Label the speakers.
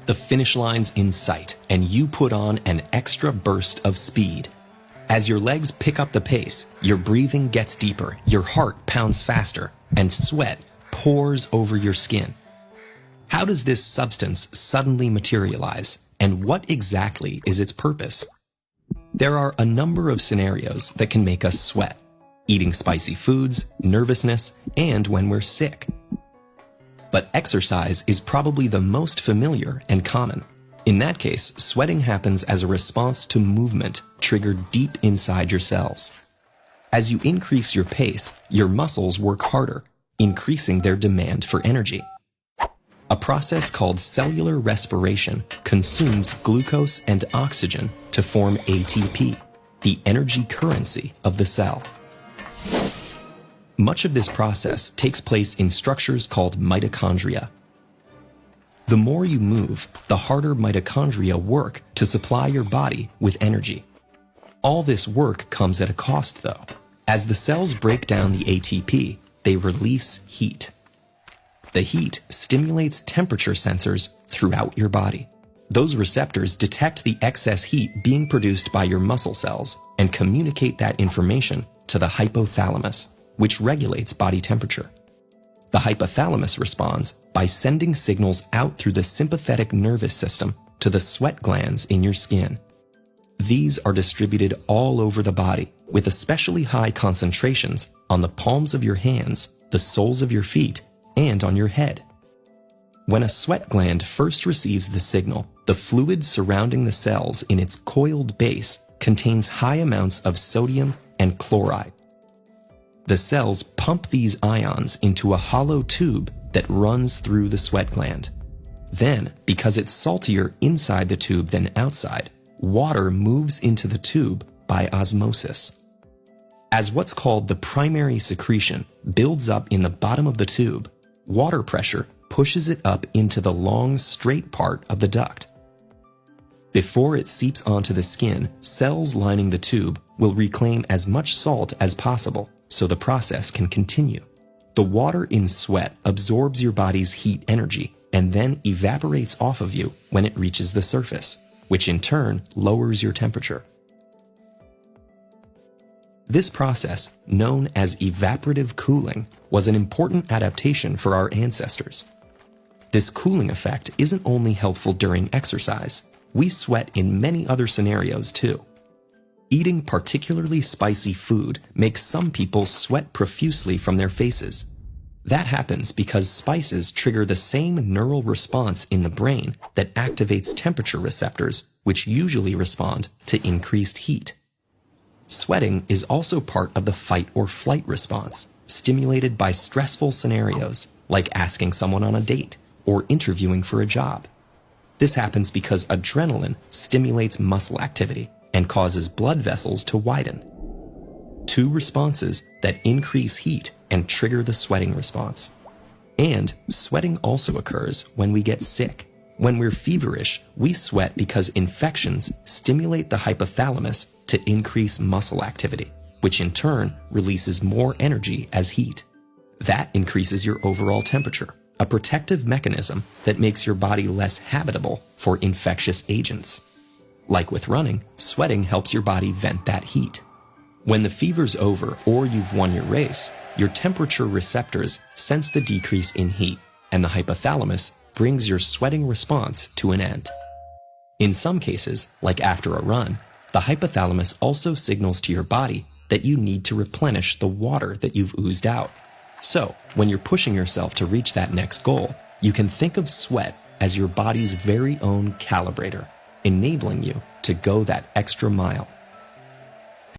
Speaker 1: The finish line's in sight, and you put on an extra burst of speed. As your legs pick up the pace, your breathing gets deeper, your heart pounds faster, and sweat pours over your skin. How does this substance suddenly materialize, and what exactly is its purpose? There are a number of scenarios that can make us sweat: eating spicy foods, nervousness, and when we're sick. But exercise is probably the most familiar and common. In that case, sweating happens as a response to movement triggered deep inside your cells. As you increase your pace, your muscles work harder, increasing their demand for energy. A process called cellular respiration consumes glucose and oxygen to form ATP, the energy currency of the cell. Much of this process takes place in structures called mitochondria. The more you move, the harder mitochondria work to supply your body with energy. All this work comes at a cost, though. As the cells break down the ATP, they release heat. The heat stimulates temperature sensors throughout your body. Those receptors detect the excess heat being produced by your muscle cells and communicate that information to the hypothalamus, which regulates body temperature. The hypothalamus responds by sending signals out through the sympathetic nervous system to the sweat glands in your skin. These are distributed all over the body, with especially high concentrations on the palms of your hands, the soles of your feet, and on your head. When a sweat gland first receives the signal, the fluid surrounding the cells in its coiled base contains high amounts of sodium and chloride. The cells pump these ions into a hollow tube that runs through the sweat gland. Then, because it's saltier inside the tube than outside, water moves into the tube by osmosis. As what's called the primary secretion builds up in the bottom of the tube, water pressure pushes it up into the long, straight part of the duct. Before it seeps onto the skin, cells lining the tube will reclaim as much salt as possible so the process can continue. The water in sweat absorbs your body's heat energy and then evaporates off of you when it reaches the surface, which in turn lowers your temperature. This process, known as evaporative cooling, was an important adaptation for our ancestors. This cooling effect isn't only helpful during exercise. We sweat in many other scenarios too. Eating particularly spicy food makes some people sweat profusely from their faces. That happens because spices trigger the same neural response in the brain that activates temperature receptors, which usually respond to increased heat. Sweating is also part of the fight or flight response, stimulated by stressful scenarios like asking someone on a date or interviewing for a job. This happens because adrenaline stimulates muscle activity and causes blood vessels to widen. Two responses that increase heat and trigger the sweating response. And sweating also occurs when we get sick. When we're feverish, we sweat because infections stimulate the hypothalamus to increase muscle activity, which in turn releases more energy as heat. That increases your overall temperature, a protective mechanism that makes your body less habitable for infectious agents. Like with running, sweating helps your body vent that heat. When the fever's over or you've won your race, your temperature receptors sense the decrease in heat, and the hypothalamus brings your sweating response to an end. In some cases, like after a run, the hypothalamus also signals to your body that you need to replenish the water that you've oozed out. So, when you're pushing yourself to reach that next goal, you can think of sweat as your body's very own calibrator, enabling you to go that extra mile.